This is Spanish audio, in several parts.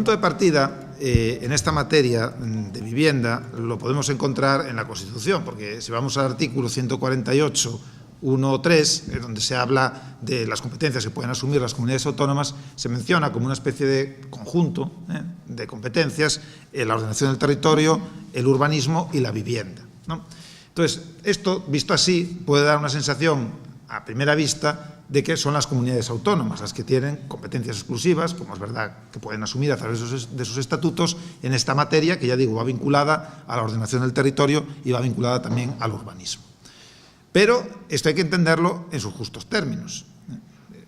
punto de partida en esta materia de vivienda lo podemos encontrar en la Constitución, porque si vamos al artículo 148, 1 o 3, donde se habla de las competencias que pueden asumir las comunidades autónomas, se menciona como una especie de conjunto de competencias la ordenación del territorio, el urbanismo y la vivienda, ¿no? Entonces, esto, visto así, puede dar una sensación a primera vista de que son las comunidades autónomas las que tienen competencias exclusivas, como es verdad que pueden asumir a través de sus estatutos en esta materia, que ya digo, va vinculada a la ordenación del territorio y va vinculada también al urbanismo. Pero esto hay que entenderlo en sus justos términos,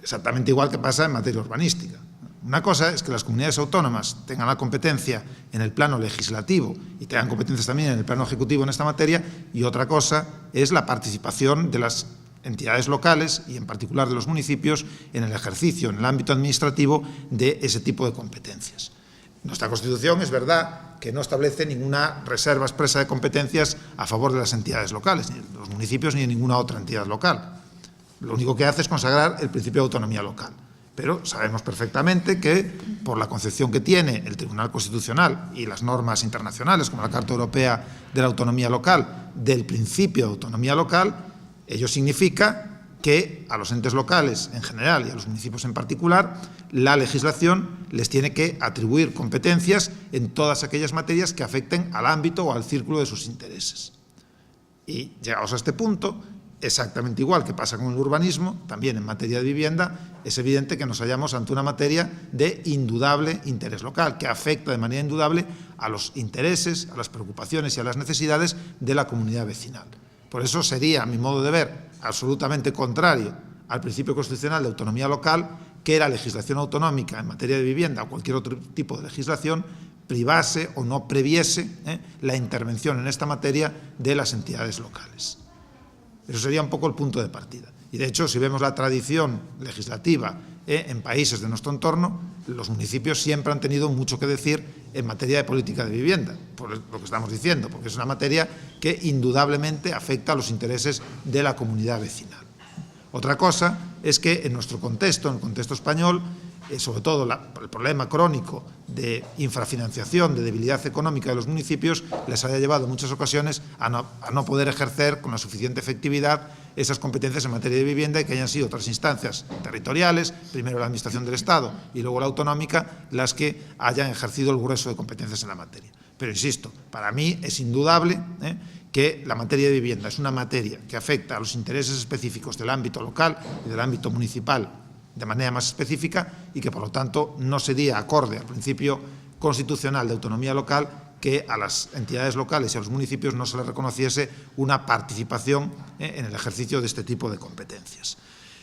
exactamente igual que pasa en materia urbanística. Una cosa es que las comunidades autónomas tengan la competencia en el plano legislativo y tengan competencias también en el plano ejecutivo en esta materia, y otra cosa es la participación de las entidades locales y en particular de los municipios en el ejercicio, en el ámbito administrativo de ese tipo de competencias. Nuestra Constitución es verdad que no establece ninguna reserva expresa de competencias a favor de las entidades locales, ni de los municipios ni de ninguna otra entidad local. Lo único que hace es consagrar el principio de autonomía local. Pero sabemos perfectamente que, por la concepción que tiene el Tribunal Constitucional y las normas internacionales, como la Carta Europea de la Autonomía Local, del principio de autonomía local, ello significa que a los entes locales en general y a los municipios en particular, la legislación les tiene que atribuir competencias en todas aquellas materias que afecten al ámbito o al círculo de sus intereses. Y llegados a este punto, exactamente igual que pasa con el urbanismo, también en materia de vivienda, es evidente que nos hallamos ante una materia de indudable interés local, que afecta de manera indudable a los intereses, a las preocupaciones y a las necesidades de la comunidad vecinal. Por eso sería, a mi modo de ver, absolutamente contrario al principio constitucional de autonomía local que la legislación autonómica en materia de vivienda o cualquier otro tipo de legislación privase o no previese la intervención en esta materia de las entidades locales. Eso sería un poco el punto de partida. Y, de hecho, si vemos la tradición legislativa en países de nuestro entorno, los municipios siempre han tenido mucho que decir en materia de política de vivienda, por lo que estamos diciendo, porque es una materia que indudablemente afecta a los intereses de la comunidad vecinal. Otra cosa es que en nuestro contexto, en el contexto español, sobre todo el problema crónico de infrafinanciación, de debilidad económica de los municipios, les haya llevado en muchas ocasiones a no poder ejercer con la suficiente efectividad esas competencias en materia de vivienda, y que hayan sido otras instancias territoriales, primero la Administración del Estado y luego la autonómica, las que hayan ejercido el grueso de competencias en la materia. Pero, insisto, para mí es indudable que la materia de vivienda es una materia que afecta a los intereses específicos del ámbito local y del ámbito municipal de manera más específica, y que, por lo tanto, no sería acorde al principio constitucional de autonomía local que a las entidades locales y a los municipios no se les reconociese una participación en el ejercicio de este tipo de competencias.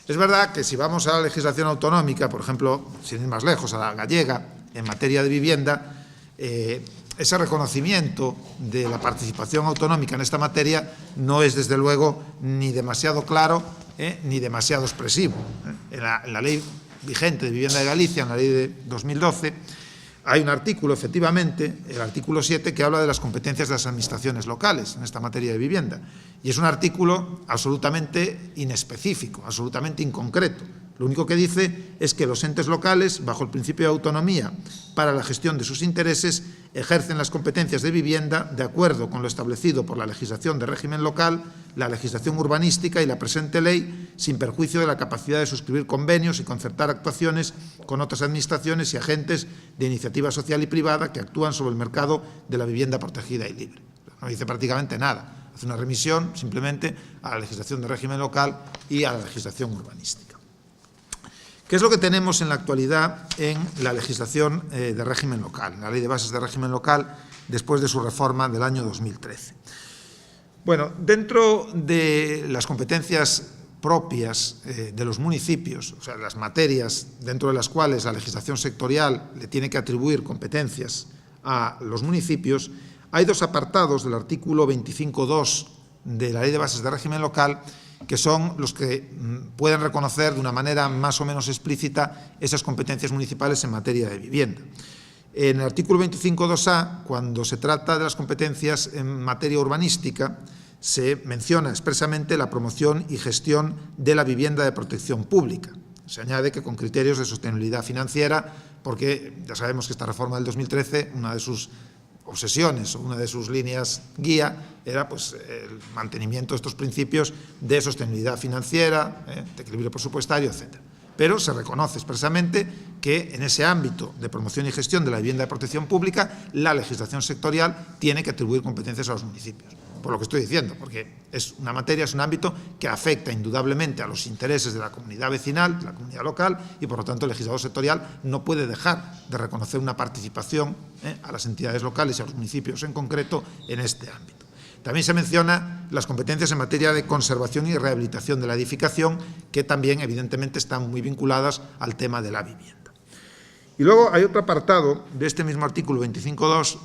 Es verdad que si vamos a la legislación autonómica, por ejemplo, sin ir más lejos, a la gallega, en materia de vivienda, ese reconocimiento de la participación autonómica en esta materia no es, desde luego, ni demasiado claro ni demasiado expresivo. En la ley vigente de vivienda de Galicia, en la ley de 2012, hay un artículo, efectivamente, el artículo 7, que habla de las competencias de las administraciones locales en esta materia de vivienda. Y es un artículo absolutamente inespecífico, absolutamente inconcreto. Lo único que dice es que los entes locales, bajo el principio de autonomía para la gestión de sus intereses, ejercen las competencias de vivienda de acuerdo con lo establecido por la legislación de régimen local, la legislación urbanística y la presente ley, sin perjuicio de la capacidad de suscribir convenios y concertar actuaciones con otras administraciones y agentes de iniciativa social y privada que actúan sobre el mercado de la vivienda protegida y libre. No dice prácticamente nada, hace una remisión simplemente a la legislación de régimen local y a la legislación urbanística. ¿Qué es lo que tenemos en la actualidad en la legislación de régimen local, en la Ley de Bases de Régimen Local, después de su reforma del año 2013? Bueno, dentro de las competencias propias de los municipios, o sea, las materias dentro de las cuales la legislación sectorial le tiene que atribuir competencias a los municipios, hay dos apartados del artículo 25.2 de la Ley de Bases de Régimen Local que son los que pueden reconocer de una manera más o menos explícita esas competencias municipales en materia de vivienda. En el artículo 25.2a, cuando se trata de las competencias en materia urbanística, se menciona expresamente la promoción y gestión de la vivienda de protección pública. Se añade que con criterios de sostenibilidad financiera porque ya sabemos que esta reforma del 2013, una de sus obsesiones o una de sus líneas guía era pues, el mantenimiento de estos principios de sostenibilidad financiera, de equilibrio presupuestario, etc. Pero se reconoce expresamente que en ese ámbito de promoción y gestión de la vivienda de protección pública, la legislación sectorial tiene que atribuir competencias a los municipios. Por lo que estoy diciendo, porque es una materia, es un ámbito que afecta indudablemente a los intereses de la comunidad vecinal, de la comunidad local, y por lo tanto el legislador sectorial no puede dejar de reconocer una participación a las entidades locales y a los municipios en concreto en este ámbito. También se menciona las competencias en materia de conservación y rehabilitación de la edificación, que también evidentemente están muy vinculadas al tema de la vivienda. Y luego hay otro apartado de este mismo artículo 25.2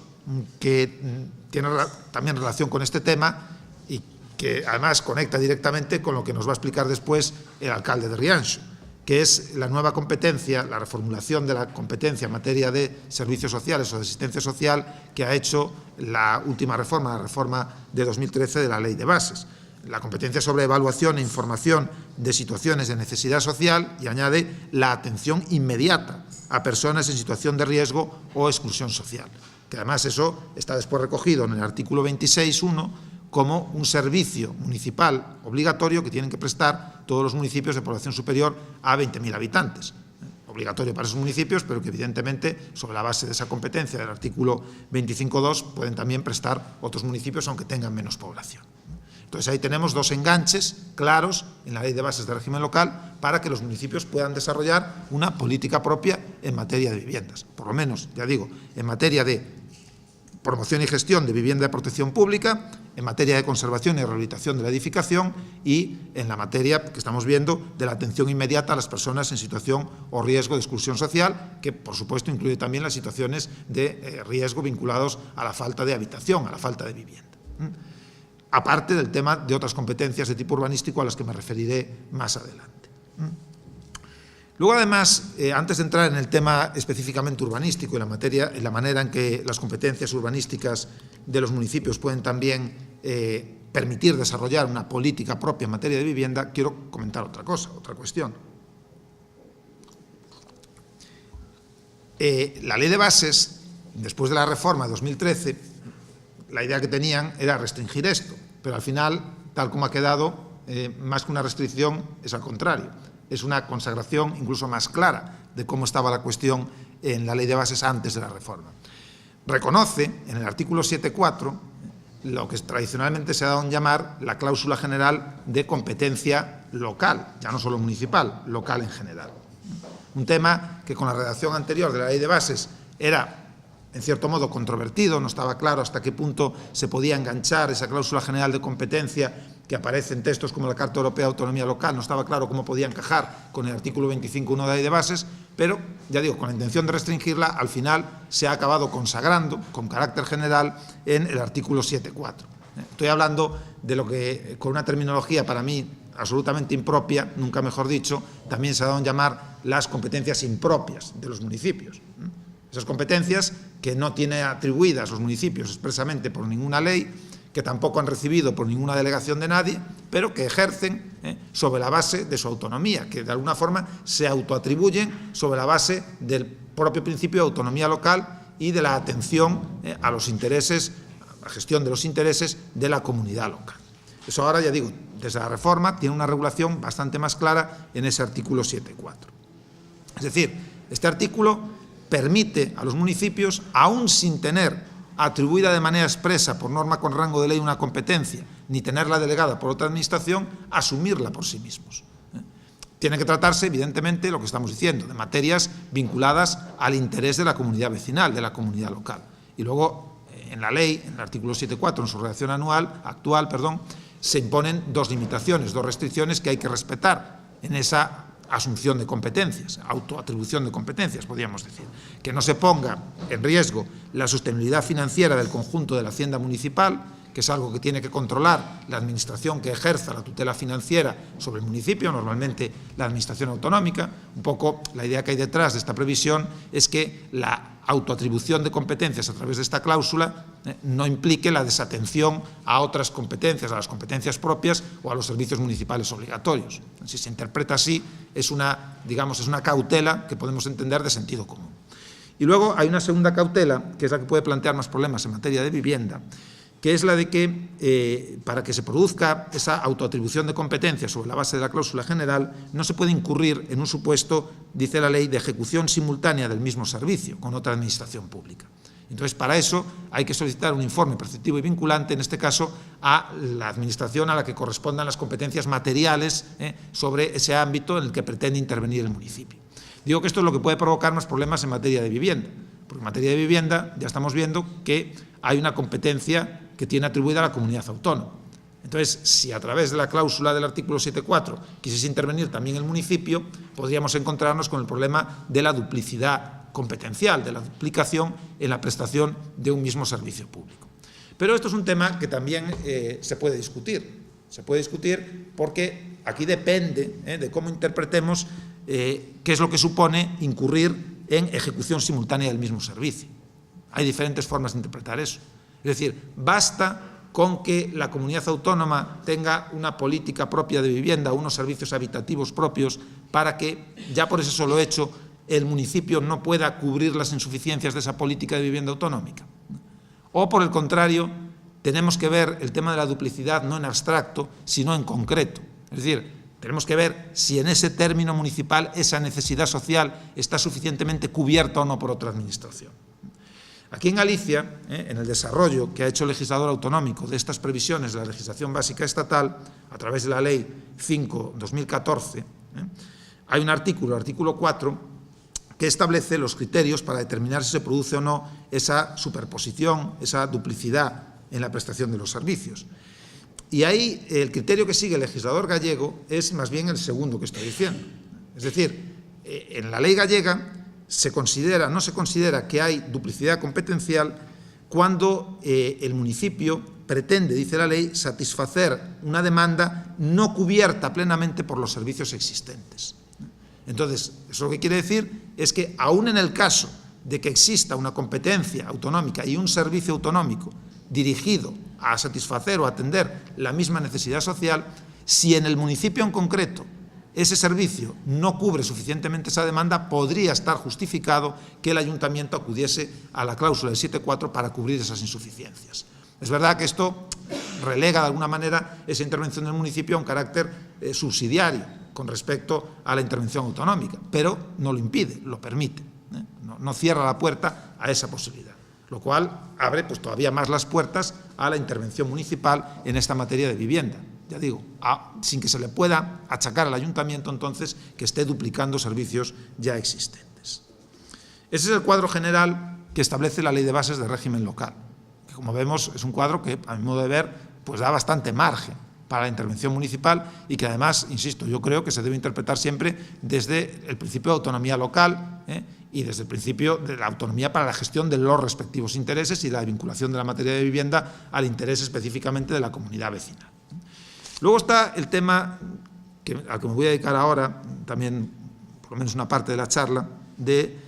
que tiene también relación con este tema y que además conecta directamente con lo que nos va a explicar después el alcalde de Rianxo, que es la nueva competencia, la reformulación de la competencia en materia de servicios sociales o de asistencia social que ha hecho la última reforma, la reforma de 2013 de la Ley de Bases. La competencia sobre evaluación e información de situaciones de necesidad social y añade la atención inmediata a personas en situación de riesgo o exclusión social, que además eso está después recogido en el artículo 26.1 como un servicio municipal obligatorio que tienen que prestar todos los municipios de población superior a 20.000 habitantes. Obligatorio para esos municipios, pero que evidentemente sobre la base de esa competencia del artículo 25.2 pueden también prestar otros municipios aunque tengan menos población. Entonces ahí tenemos dos enganches claros en la Ley de Bases de Régimen Local para que los municipios puedan desarrollar una política propia en materia de viviendas. Por lo menos, ya digo, en materia de promoción y gestión de vivienda de protección pública, en materia de conservación y rehabilitación de la edificación y en la materia que estamos viendo de la atención inmediata a las personas en situación o riesgo de exclusión social, que por supuesto incluye también las situaciones de riesgo vinculados a la falta de habitación, a la falta de vivienda. Aparte del tema de otras competencias de tipo urbanístico a las que me referiré más adelante. Luego, además, antes de entrar en el tema específicamente urbanístico y la manera en que las competencias urbanísticas de los municipios pueden también permitir desarrollar una política propia en materia de vivienda, quiero comentar otra cosa, otra cuestión. La Ley de Bases, después de la reforma de 2013, la idea que tenían era restringir esto, pero al final, tal como ha quedado, más que una restricción, es al contrario. Es una consagración incluso más clara de cómo estaba la cuestión en la Ley de Bases antes de la reforma. Reconoce, en el artículo 7.4, lo que tradicionalmente se ha dado en llamar la cláusula general de competencia local, ya no solo municipal, local en general. Un tema que con la redacción anterior de la Ley de Bases era en cierto modo controvertido, no estaba claro hasta qué punto se podía enganchar esa cláusula general de competencia que aparece en textos como la Carta Europea de Autonomía Local, no estaba claro cómo podía encajar con el artículo 25.1 de la Ley de Bases, pero, ya digo, con la intención de restringirla, al final se ha acabado consagrando con carácter general en el artículo 7.4. Estoy hablando de lo que, con una terminología para mí absolutamente impropia, nunca mejor dicho, también se ha dado en llamar las competencias impropias de los municipios. Esas competencias que no tienen atribuidas los municipios expresamente por ninguna ley, que tampoco han recibido por ninguna delegación de nadie, pero que ejercen sobre la base de su autonomía, que de alguna forma se autoatribuyen sobre la base del propio principio de autonomía local y de la atención a los intereses, a la gestión de los intereses de la comunidad local. Eso ahora, ya digo, desde la reforma tiene una regulación bastante más clara en ese artículo 7.4. Es decir, este artículo permite a los municipios, aún sin tener atribuida de manera expresa por norma con rango de ley una competencia, ni tenerla delegada por otra administración, asumirla por sí mismos. Tiene que tratarse, evidentemente, lo que estamos diciendo, de materias vinculadas al interés de la comunidad vecinal, de la comunidad local. Y luego, en la ley, en el artículo 7.4, en su redacción actual, se imponen dos limitaciones, dos restricciones que hay que respetar en esa asunción de competencias, autoatribución de competencias, podríamos decir. Que no se ponga en riesgo la sostenibilidad financiera del conjunto de la hacienda municipal, que es algo que tiene que controlar la administración que ejerza la tutela financiera sobre el municipio, normalmente la administración autonómica. Un poco la idea que hay detrás de esta previsión es que la autoatribución de competencias a través de esta cláusula no implique la desatención a otras competencias, a las competencias propias o a los servicios municipales obligatorios. Si se interpreta así, es una cautela que podemos entender de sentido común. Y luego hay una segunda cautela, que es la que puede plantear más problemas en materia de vivienda, que es la de que para que se produzca esa autoatribución de competencias sobre la base de la cláusula general, no se puede incurrir en un supuesto, dice la ley, de ejecución simultánea del mismo servicio con otra administración pública. Entonces, para eso hay que solicitar un informe preceptivo y vinculante, en este caso, a la administración a la que correspondan las competencias materiales sobre ese ámbito en el que pretende intervenir el municipio. Digo que esto es lo que puede provocar más problemas en materia de vivienda, porque en materia de vivienda ya estamos viendo que hay una competencia que tiene atribuida a la comunidad autónoma. Entonces, si a través de la cláusula del artículo 7.4 quisiese intervenir también el municipio, podríamos encontrarnos con el problema de la duplicidad competencial, de la duplicación en la prestación de un mismo servicio público. Pero esto es un tema que también se puede discutir. Se puede discutir porque aquí depende de cómo interpretemos qué es lo que supone incurrir en ejecución simultánea del mismo servicio. Hay diferentes formas de interpretar eso. Es decir, basta con que la comunidad autónoma tenga una política propia de vivienda, unos servicios habitativos propios, para que, ya por ese solo hecho, el municipio no pueda cubrir las insuficiencias de esa política de vivienda autonómica. O, por el contrario, tenemos que ver el tema de la duplicidad no en abstracto, sino en concreto. Es decir, tenemos que ver si en ese término municipal esa necesidad social está suficientemente cubierta o no por otra administración. Aquí en Galicia, en el desarrollo que ha hecho el legislador autonómico de estas previsiones de la legislación básica estatal, a través de la Ley 5/2014, hay un artículo, el artículo 4, que establece los criterios para determinar si se produce o no esa superposición, esa duplicidad en la prestación de los servicios. Y ahí el criterio que sigue el legislador gallego es más bien el segundo que estoy diciendo. Es decir, en la ley gallega no se considera que hay duplicidad competencial cuando el municipio pretende, dice la ley, satisfacer una demanda no cubierta plenamente por los servicios existentes. Entonces, eso lo que quiere decir es que aún en el caso de que exista una competencia autonómica y un servicio autonómico dirigido a satisfacer o atender la misma necesidad social, si en el municipio en concreto ese servicio no cubre suficientemente esa demanda, podría estar justificado que el ayuntamiento acudiese a la cláusula del 7.4 para cubrir esas insuficiencias. Es verdad que esto relega de alguna manera esa intervención del municipio a un carácter subsidiario con respecto a la intervención autonómica, pero no lo impide, lo permite, no cierra la puerta a esa posibilidad, lo cual abre pues, todavía más las puertas a la intervención municipal en esta materia de vivienda. Ya digo, sin que se le pueda achacar al ayuntamiento entonces que esté duplicando servicios ya existentes. Ese es el cuadro general que establece la Ley de Bases de Régimen Local, que como vemos es un cuadro que, a mi modo de ver, pues da bastante margen para la intervención municipal y que además, insisto, yo creo que se debe interpretar siempre desde el principio de autonomía local y desde el principio de la autonomía para la gestión de los respectivos intereses y la vinculación de la materia de vivienda al interés específicamente de la comunidad vecinal. Luego está el tema al que me voy a dedicar ahora, también por lo menos una parte de la charla, de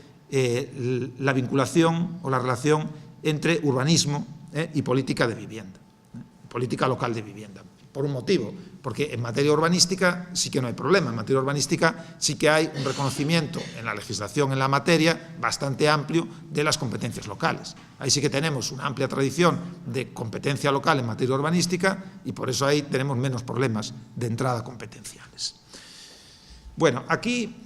la vinculación o la relación entre urbanismo y política de vivienda, política local de vivienda. Por un motivo, porque en materia urbanística sí que no hay problema, en materia urbanística sí que hay un reconocimiento en la legislación en la materia bastante amplio de las competencias locales. Ahí sí que tenemos una amplia tradición de competencia local en materia urbanística y por eso ahí tenemos menos problemas de entrada competenciales. Bueno, aquí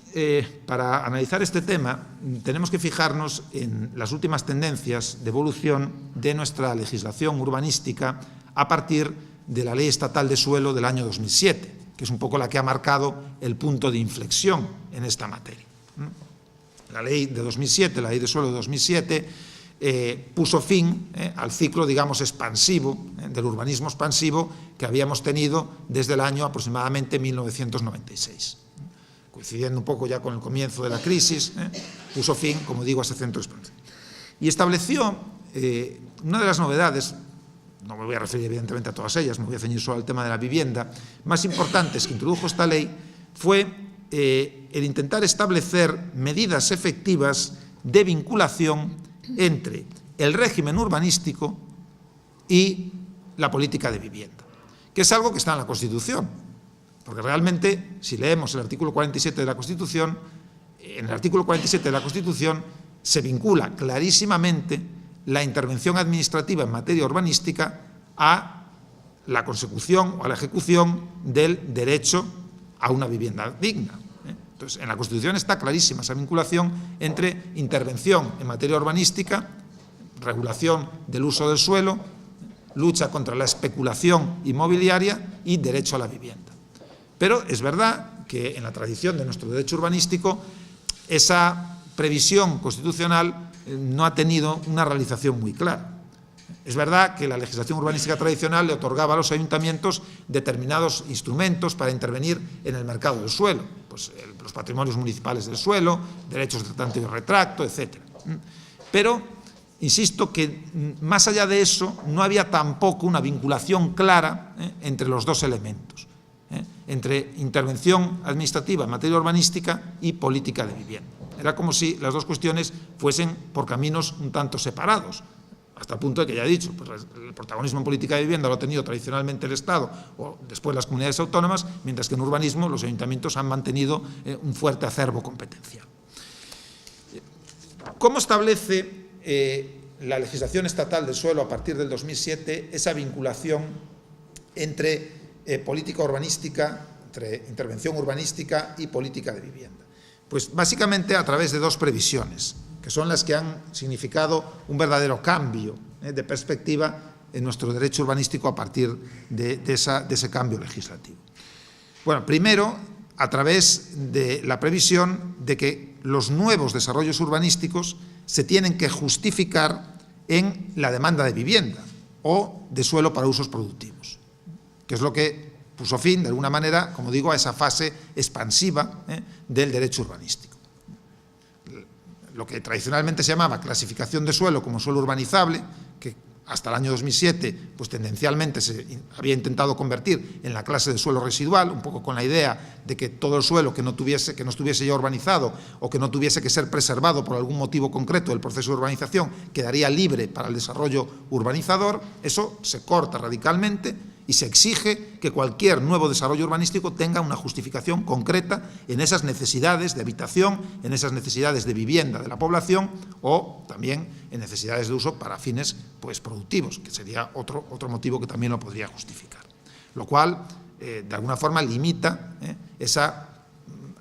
para analizar este tema tenemos que fijarnos en las últimas tendencias de evolución de nuestra legislación urbanística a partir de la Ley Estatal de Suelo del año 2007, que es un poco la que ha marcado el punto de inflexión en esta materia. La Ley de 2007, la Ley de Suelo de 2007, puso fin al ciclo, digamos, expansivo, del urbanismo expansivo que habíamos tenido desde el año aproximadamente 1996. Coincidiendo un poco ya con el comienzo de la crisis, puso fin, como digo, a ese centro expansivo. Y estableció una de las novedades, no me voy a referir evidentemente a todas ellas, me voy a ceñir solo al tema de la vivienda, más importantes que introdujo esta ley fue el intentar establecer medidas efectivas de vinculación entre el régimen urbanístico y la política de vivienda, que es algo que está en la Constitución, porque realmente, si leemos el artículo 47 de la Constitución, en el artículo 47 de la Constitución se vincula clarísimamente la intervención administrativa en materia urbanística a la consecución o a la ejecución del derecho a una vivienda digna. Entonces, en la Constitución está clarísima esa vinculación entre intervención en materia urbanística, regulación del uso del suelo, lucha contra la especulación inmobiliaria y derecho a la vivienda. Pero es verdad que en la tradición de nuestro derecho urbanístico esa previsión constitucional no ha tenido una realización muy clara. Es verdad que la legislación urbanística tradicional le otorgaba a los ayuntamientos determinados instrumentos para intervenir en el mercado del suelo, pues los patrimonios municipales del suelo, derechos de tanto y retracto, etc. Pero insisto que más allá de eso no había tampoco una vinculación clara entre los dos elementos, entre intervención administrativa en materia urbanística y política de vivienda. Era como si las dos cuestiones fuesen por caminos un tanto separados, hasta el punto de que ya he dicho, pues el protagonismo en política de vivienda lo ha tenido tradicionalmente el Estado o después las comunidades autónomas, mientras que en urbanismo los ayuntamientos han mantenido un fuerte acervo competencial. ¿Cómo establece la legislación estatal del suelo a partir del 2007 esa vinculación entre política urbanística, entre intervención urbanística y política de vivienda? Pues básicamente a través de dos previsiones, que son las que han significado un verdadero cambio de perspectiva en nuestro derecho urbanístico a partir de ese cambio legislativo. Bueno, primero, a través de la previsión de que los nuevos desarrollos urbanísticos se tienen que justificar en la demanda de vivienda o de suelo para usos productivos, que es lo que puso fin, de alguna manera, como digo, a esa fase expansiva del derecho urbanístico. Lo que tradicionalmente se llamaba clasificación de suelo como suelo urbanizable, que hasta el año 2007 pues tendencialmente se había intentado convertir en la clase de suelo residual, un poco con la idea de que todo el suelo que no estuviese ya urbanizado o que no tuviese que ser preservado por algún motivo concreto del proceso de urbanización quedaría libre para el desarrollo urbanizador. Eso se corta radicalmente y se exige que cualquier nuevo desarrollo urbanístico tenga una justificación concreta en esas necesidades de habitación, en esas necesidades de vivienda de la población o también en necesidades de uso para fines pues, productivos, que sería otro motivo que también lo podría justificar. Lo cual, de alguna forma, limita esa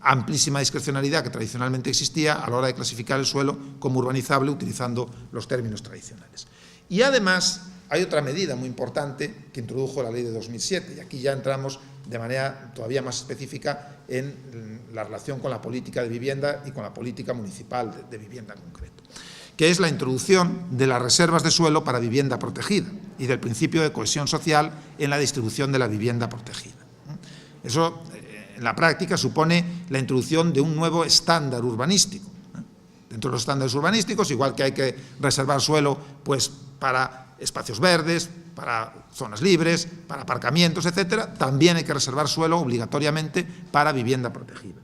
amplísima discrecionalidad que tradicionalmente existía a la hora de clasificar el suelo como urbanizable utilizando los términos tradicionales. Y además hay otra medida muy importante que introdujo la ley de 2007, y aquí ya entramos de manera todavía más específica en la relación con la política de vivienda y con la política municipal de vivienda en concreto, que es la introducción de las reservas de suelo para vivienda protegida y del principio de cohesión social en la distribución de la vivienda protegida. Eso, en la práctica, supone la introducción de un nuevo estándar urbanístico. Dentro de los estándares urbanísticos, igual que hay que reservar suelo pues, para espacios verdes, para zonas libres, para aparcamientos, etcétera, también hay que reservar suelo obligatoriamente para vivienda protegida.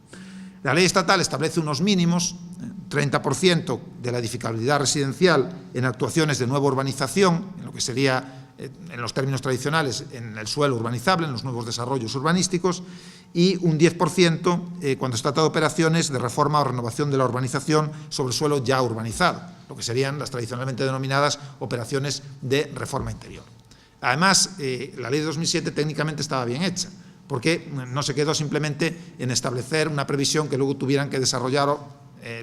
La ley estatal establece unos mínimos, 30% de la edificabilidad residencial en actuaciones de nueva urbanización, en lo que sería, en los términos tradicionales, en el suelo urbanizable, en los nuevos desarrollos urbanísticos, y un 10% cuando se trata de operaciones de reforma o renovación de la urbanización sobre suelo ya urbanizado, lo que serían las tradicionalmente denominadas operaciones de reforma interior. Además, la ley de 2007 técnicamente estaba bien hecha, porque no se quedó simplemente en establecer una previsión que luego tuvieran que desarrollar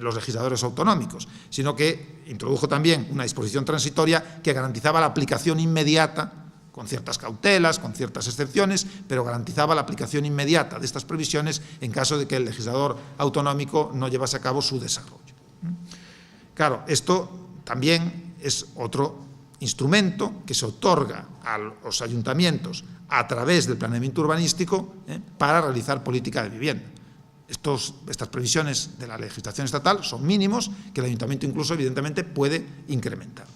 los legisladores autonómicos, sino que introdujo también una disposición transitoria que garantizaba la aplicación inmediata, con ciertas cautelas, con ciertas excepciones, pero garantizaba la aplicación inmediata de estas previsiones en caso de que el legislador autonómico no llevase a cabo su desarrollo. Claro, esto también es otro instrumento que se otorga a los ayuntamientos a través del planeamiento urbanístico para realizar política de vivienda. Estas previsiones de la legislación estatal son mínimos que el ayuntamiento incluso evidentemente puede incrementar.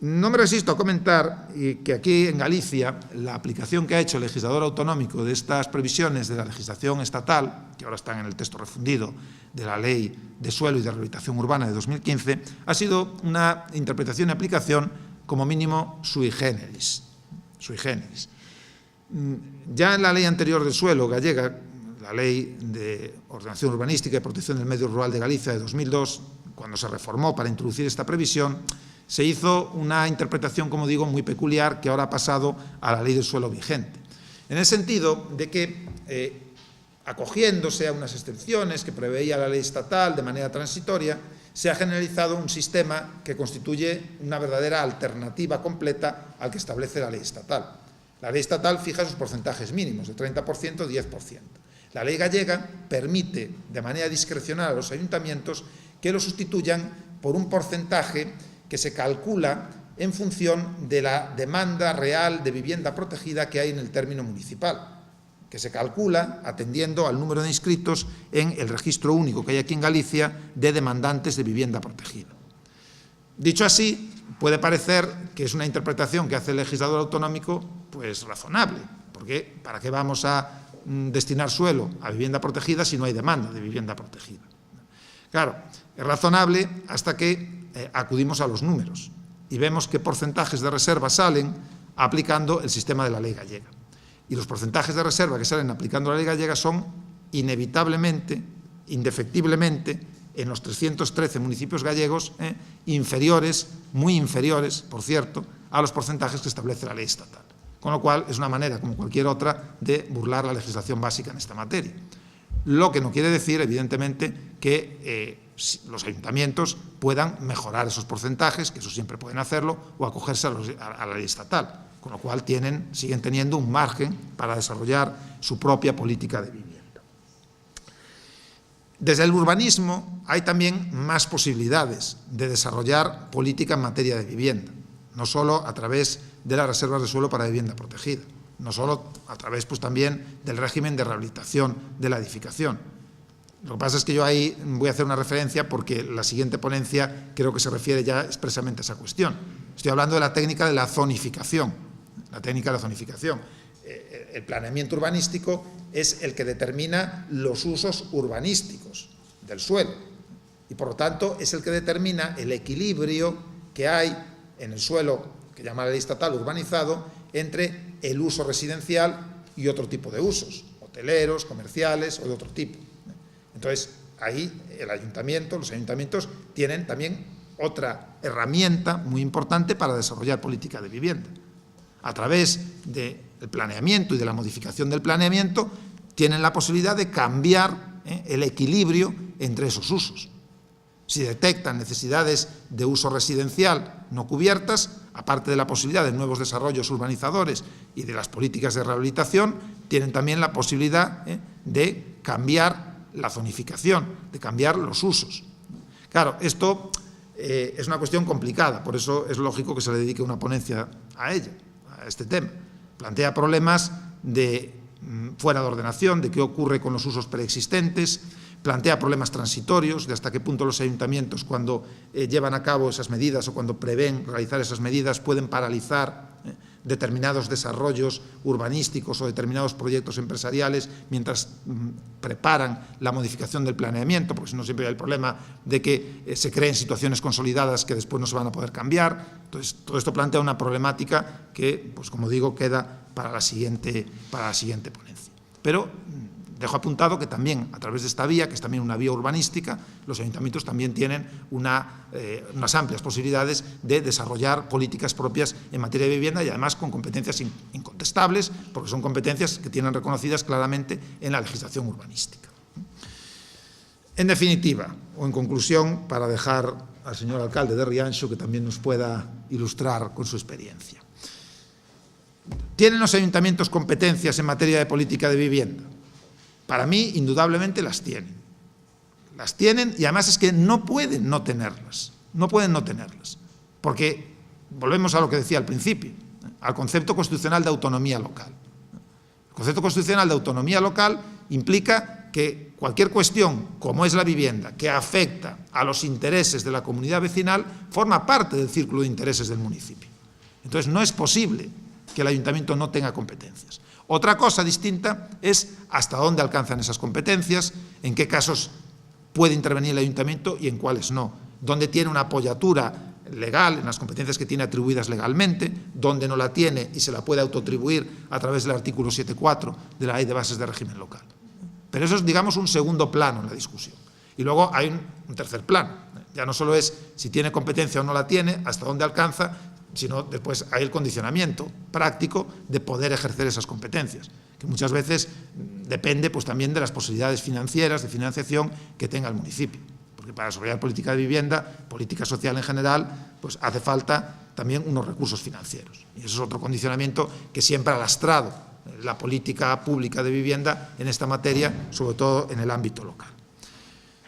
No me resisto a comentar que aquí en Galicia la aplicación que ha hecho el legislador autonómico de estas previsiones de la legislación estatal, que ahora están en el texto refundido de la Ley de Suelo y de Rehabilitación Urbana de 2015, ha sido una interpretación y aplicación como mínimo sui generis. Ya en la ley anterior del suelo gallega, la Ley de Ordenación Urbanística y Protección del Medio Rural de Galicia de 2002, cuando se reformó para introducir esta previsión, se hizo una interpretación, como digo, muy peculiar, que ahora ha pasado a la ley del suelo vigente. En el sentido de que, acogiéndose a unas excepciones que preveía la ley estatal de manera transitoria, se ha generalizado un sistema que constituye una verdadera alternativa completa al que establece la ley estatal. La ley estatal fija sus porcentajes mínimos, de 30% y 10%. La ley gallega permite de manera discrecional a los ayuntamientos que lo sustituyan por un porcentaje que se calcula en función de la demanda real de vivienda protegida que hay en el término municipal, que se calcula atendiendo al número de inscritos en el registro único que hay aquí en Galicia de demandantes de vivienda protegida. Dicho así, puede parecer que es una interpretación que hace el legislador autonómico pues razonable, porque ¿para qué vamos a destinar suelo a vivienda protegida si no hay demanda de vivienda protegida? Claro, es razonable hasta que acudimos a los números y vemos qué porcentajes de reserva salen aplicando el sistema de la ley gallega. Y los porcentajes de reserva que salen aplicando la ley gallega son inevitablemente, indefectiblemente, en los 313 municipios gallegos, inferiores, muy inferiores, por cierto, a los porcentajes que establece la ley estatal. Con lo cual, es una manera, como cualquier otra, de burlar la legislación básica en esta materia. Lo que no quiere decir, evidentemente, que los ayuntamientos puedan mejorar esos porcentajes, que eso siempre pueden hacerlo, o acogerse a la ley estatal, con lo cual siguen teniendo un margen para desarrollar su propia política de vivienda. Desde el urbanismo hay también más posibilidades de desarrollar política en materia de vivienda, no solo a través de las reservas de suelo para vivienda protegida, no solo a través también del régimen de rehabilitación de la edificación. Lo que pasa es que yo ahí voy a hacer una referencia porque la siguiente ponencia creo que se refiere ya expresamente a esa cuestión. Estoy hablando de la técnica de la zonificación. La técnica de la zonificación. El planeamiento urbanístico es el que determina los usos urbanísticos del suelo y, por lo tanto, es el que determina el equilibrio que hay en el suelo, que llama la ley estatal urbanizado, entre el uso residencial y otro tipo de usos, hoteleros, comerciales o de otro tipo. Entonces, ahí los ayuntamientos tienen también otra herramienta muy importante para desarrollar política de vivienda. A través del planeamiento y de la modificación del planeamiento, tienen la posibilidad de cambiar el equilibrio entre esos usos. Si detectan necesidades de uso residencial no cubiertas, aparte de la posibilidad de nuevos desarrollos urbanizadores y de las políticas de rehabilitación, tienen también la posibilidad de cambiar la zonificación, de cambiar los usos. Claro, esto es una cuestión complicada, por eso es lógico que se le dedique una ponencia a ella, a este tema. Plantea problemas de fuera de ordenación, de qué ocurre con los usos preexistentes, plantea problemas transitorios, de hasta qué punto los ayuntamientos, cuando llevan a cabo esas medidas o cuando prevén realizar esas medidas, pueden paralizar determinados desarrollos urbanísticos o determinados proyectos empresariales mientras preparan la modificación del planeamiento, porque si no siempre hay el problema de que se creen situaciones consolidadas que después no se van a poder cambiar. Entonces, todo esto plantea una problemática que, pues como digo, queda para la siguiente ponencia. Pero dejo apuntado que también, a través de esta vía, que es también una vía urbanística, los ayuntamientos también tienen unas amplias posibilidades de desarrollar políticas propias en materia de vivienda y además con competencias incontestables, porque son competencias que tienen reconocidas claramente en la legislación urbanística. En definitiva, o en conclusión, para dejar al señor alcalde de Rianxo que también nos pueda ilustrar con su experiencia. ¿Tienen los ayuntamientos competencias en materia de política de vivienda? Para mí, indudablemente, las tienen. Las tienen y además es que no pueden no tenerlas. No pueden no tenerlas. Porque volvemos a lo que decía al principio, al concepto constitucional de autonomía local. El concepto constitucional de autonomía local implica que cualquier cuestión, como es la vivienda, que afecta a los intereses de la comunidad vecinal, forma parte del círculo de intereses del municipio. Entonces, no es posible que el ayuntamiento no tenga competencias. Otra cosa distinta es hasta dónde alcanzan esas competencias, en qué casos puede intervenir el ayuntamiento y en cuáles no, dónde tiene una apoyatura legal en las competencias que tiene atribuidas legalmente, dónde no la tiene y se la puede autoatribuir a través del artículo 7.4 de la Ley de Bases de Régimen Local. Pero eso es, digamos, un segundo plano en la discusión. Y luego hay un tercer plano. Ya no solo es si tiene competencia o no la tiene, hasta dónde alcanza, sino después hay el condicionamiento práctico de poder ejercer esas competencias, que muchas veces depende pues, también de las posibilidades financieras, de financiación que tenga el municipio. Porque para desarrollar política de vivienda, política social en general, pues hace falta también unos recursos financieros. Y eso es otro condicionamiento que siempre ha lastrado la política pública de vivienda en esta materia, sobre todo en el ámbito local.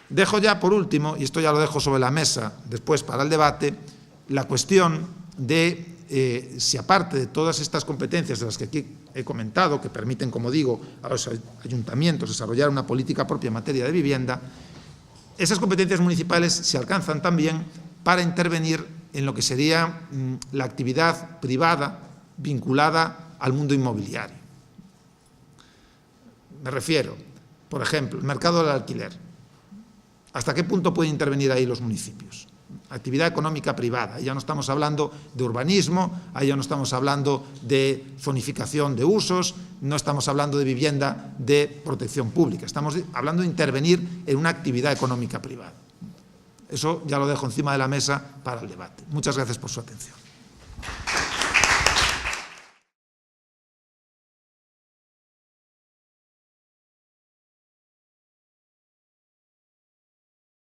Dejo ya por último, y esto ya lo dejo sobre la mesa después para el debate, la cuestión de si aparte de todas estas competencias de las que aquí he comentado, que permiten, como digo, a los ayuntamientos desarrollar una política propia en materia de vivienda, esas competencias municipales se alcanzan también para intervenir en lo que sería la actividad privada vinculada al mundo inmobiliario. Me refiero, por ejemplo, el mercado del alquiler. ¿Hasta qué punto pueden intervenir ahí los municipios? Actividad económica privada. Ahí ya no estamos hablando de urbanismo, ahí ya no estamos hablando de zonificación de usos, no estamos hablando de vivienda de protección pública. Estamos hablando de intervenir en una actividad económica privada. Eso ya lo dejo encima de la mesa para el debate. Muchas gracias por su atención.